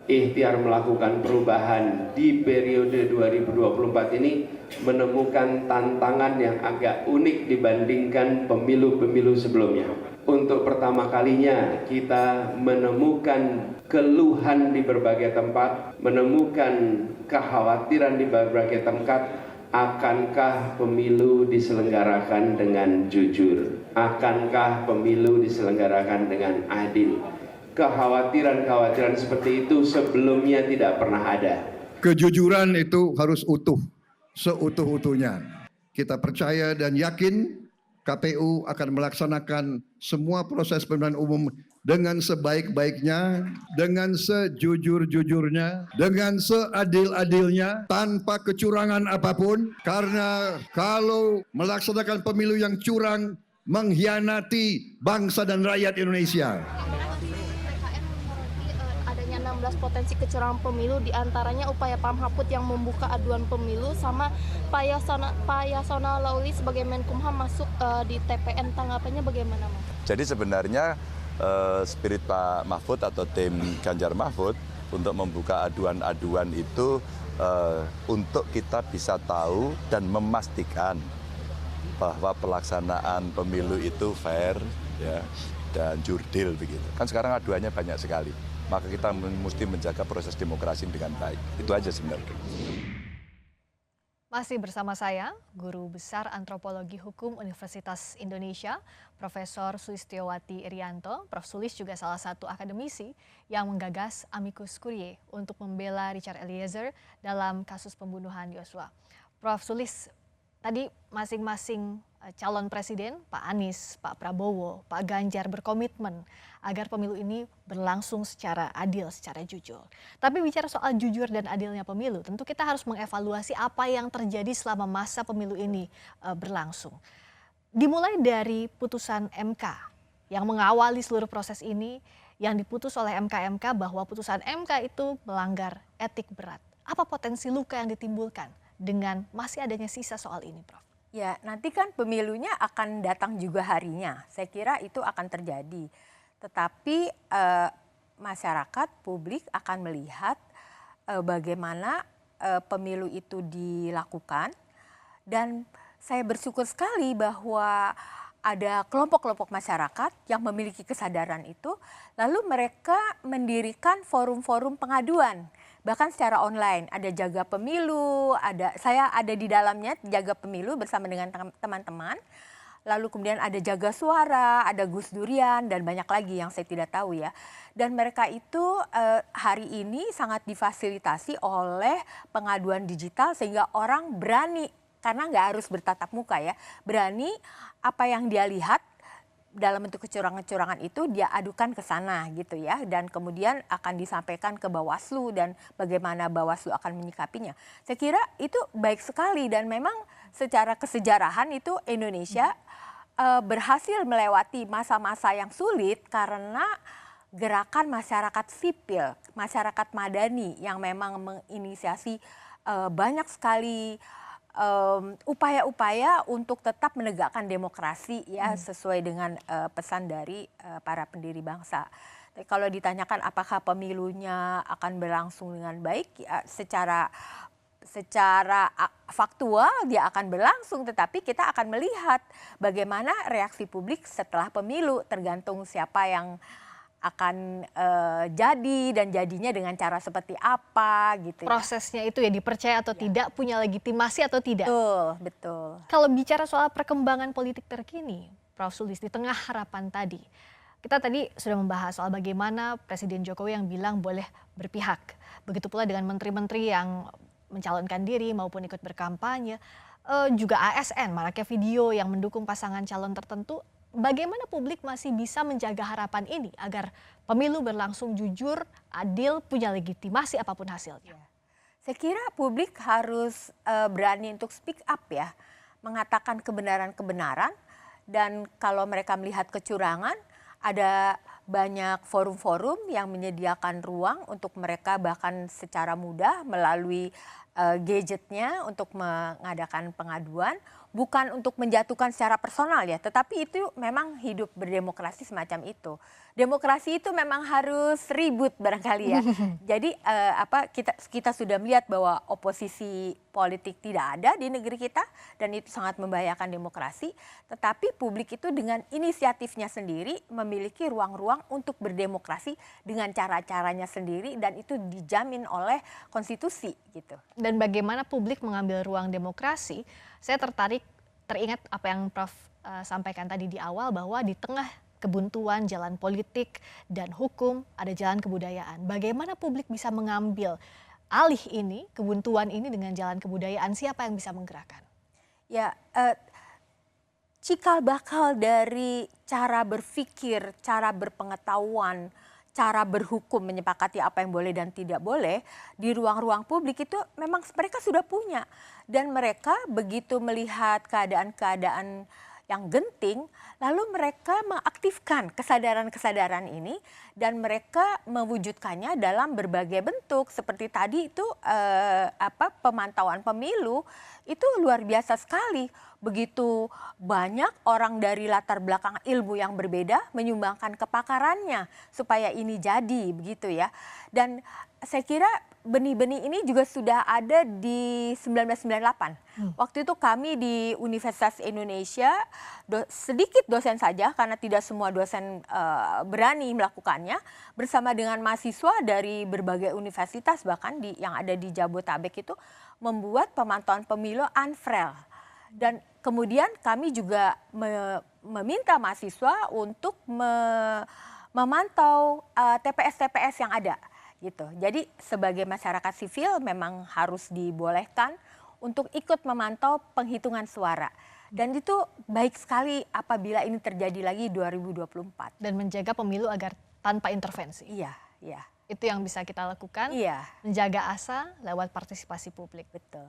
ikhtiar melakukan perubahan di periode 2024 ini menemukan tantangan yang agak unik dibandingkan pemilu-pemilu sebelumnya. Untuk pertama kalinya kita menemukan keluhan di berbagai tempat, menemukan kekhawatiran di berbagai tempat. Akankah pemilu diselenggarakan dengan jujur? Akankah pemilu diselenggarakan dengan adil? Kekhawatiran-kekhawatiran seperti itu sebelumnya tidak pernah ada. Kejujuran itu harus utuh, seutuh-utuhnya. Kita percaya dan yakin KPU akan melaksanakan semua proses pemilihan umum dengan sebaik-baiknya, dengan sejujur-jujurnya, dengan seadil-adilnya, tanpa kecurangan apapun. Karena kalau melaksanakan pemilu yang curang, mengkhianati bangsa dan rakyat Indonesia. 16 potensi kecurangan pemilu, diantaranya upaya Pak Mahfud yang membuka aduan pemilu sama Pak Yasona Lawli sebagai Menkumham masuk di TPN. Tanggapannya bagaimana, Mas? Jadi sebenarnya spirit Pak Mahfud atau tim Ganjar Mahfud untuk membuka aduan-aduan itu untuk kita bisa tahu dan memastikan bahwa pelaksanaan pemilu itu fair ya, dan jurdil begitu. Kan sekarang aduannya banyak sekali. Maka kita mesti menjaga proses demokrasi dengan baik. Itu aja sebenarnya. Masih bersama saya, Guru Besar Antropologi Hukum Universitas Indonesia, Profesor Sulistiowati Irianto. Prof. Sulis juga salah satu akademisi yang menggagas amicus curiae untuk membela Richard Eliezer dalam kasus pembunuhan Yosua. Prof. Sulis, tadi masing-masing calon presiden, Pak Anies, Pak Prabowo, Pak Ganjar berkomitmen agar pemilu ini berlangsung secara adil, secara jujur. Tapi bicara soal jujur dan adilnya pemilu, tentu kita harus mengevaluasi apa yang terjadi selama masa pemilu ini berlangsung. Dimulai dari putusan MK yang mengawali seluruh proses ini, yang diputus oleh MK bahwa putusan MK itu melanggar etik berat. Apa potensi luka yang ditimbulkan dengan masih adanya sisa soal ini, Prof? Ya, nanti kan pemilunya akan datang juga harinya. Saya kira itu akan terjadi. Tetapi masyarakat, publik akan melihat bagaimana pemilu itu dilakukan. Dan saya bersyukur sekali bahwa ada kelompok-kelompok masyarakat yang memiliki kesadaran itu. Lalu mereka mendirikan forum-forum pengaduan. Bahkan secara online, ada Jaga Pemilu, saya ada di dalamnya Jaga Pemilu bersama dengan teman-teman. Lalu kemudian ada Jaga Suara, ada Gus Durian, dan banyak lagi yang saya tidak tahu ya. Dan mereka itu hari ini sangat difasilitasi oleh pengaduan digital sehingga orang berani, karena nggak harus bertatap muka ya, berani apa yang dia lihat dalam bentuk kecurangan-kecurangan itu dia adukan ke sana gitu ya, dan kemudian akan disampaikan ke Bawaslu dan bagaimana Bawaslu akan menyikapinya. Saya kira itu baik sekali dan memang secara kesejarahan itu Indonesia berhasil melewati masa-masa yang sulit karena gerakan masyarakat sipil, masyarakat madani yang memang menginisiasi banyak sekali upaya-upaya untuk tetap menegakkan demokrasi ya sesuai dengan pesan dari para pendiri bangsa. Tapi kalau ditanyakan apakah pemilunya akan berlangsung dengan baik, ya, secara faktual dia akan berlangsung, tetapi kita akan melihat bagaimana reaksi publik setelah pemilu, tergantung siapa yang akan jadi dan jadinya dengan cara seperti apa gitu. Prosesnya itu ya dipercaya atau tidak, punya legitimasi atau tidak. Betul. Kalau bicara soal perkembangan politik terkini, Prof. Sulis, di tengah harapan tadi, kita tadi sudah membahas soal bagaimana Presiden Jokowi yang bilang boleh berpihak. Begitu pula dengan menteri-menteri yang mencalonkan diri maupun ikut berkampanye, juga ASN, maraknya video yang mendukung pasangan calon tertentu. Bagaimana publik masih bisa menjaga harapan ini agar pemilu berlangsung jujur, adil, punya legitimasi apapun hasilnya? Saya kira publik harus berani untuk speak up ya, mengatakan kebenaran-kebenaran, dan kalau mereka melihat kecurangan, ada banyak forum-forum yang menyediakan ruang untuk mereka bahkan secara mudah melalui gadgetnya untuk mengadakan pengaduan. bukan untuk menjatuhkan secara personal ya, tetapi itu memang hidup berdemokrasi semacam itu. Demokrasi itu memang harus ribut barangkali ya. Jadi kita sudah melihat bahwa oposisi politik tidak ada di negeri kita dan itu sangat membahayakan demokrasi. Tetapi publik itu dengan inisiatifnya sendiri memiliki ruang-ruang untuk berdemokrasi dengan cara-caranya sendiri dan itu dijamin oleh konstitusi gitu. Dan bagaimana publik mengambil ruang demokrasi? Saya teringat apa yang Prof sampaikan tadi di awal bahwa di tengah kebuntuan jalan politik dan hukum ada jalan kebudayaan. Bagaimana publik bisa mengambil alih ini, kebuntuan ini dengan jalan kebudayaan? Siapa yang bisa menggerakkan? Ya, cikal bakal dari cara berpikir, cara berpengetahuan, cara berhukum menyepakati apa yang boleh dan tidak boleh di ruang-ruang publik itu memang mereka sudah punya. Dan mereka begitu melihat keadaan-keadaan yang genting, lalu mereka mengaktifkan kesadaran-kesadaran ini dan mereka mewujudkannya dalam berbagai bentuk. Seperti tadi itu pemantauan pemilu itu luar biasa sekali. Begitu banyak orang dari latar belakang ilmu yang berbeda menyumbangkan kepakarannya supaya ini jadi begitu ya. Dan saya kira benih-benih ini juga sudah ada di 1998. Waktu itu kami di Universitas Indonesia sedikit dosen saja karena tidak semua dosen berani melakukannya, bersama dengan mahasiswa dari berbagai universitas bahkan yang ada di Jabotabek itu membuat pemantauan pemilu Anfrel. Dan kemudian kami juga meminta mahasiswa untuk memantau TPS-TPS yang ada. Gitu. Jadi sebagai masyarakat sivil memang harus dibolehkan untuk ikut memantau penghitungan suara. Dan itu baik sekali apabila ini terjadi lagi 2024. Dan menjaga pemilu agar tanpa intervensi. Iya, iya. Itu yang bisa kita lakukan, iya. Menjaga asa lewat partisipasi publik. Betul.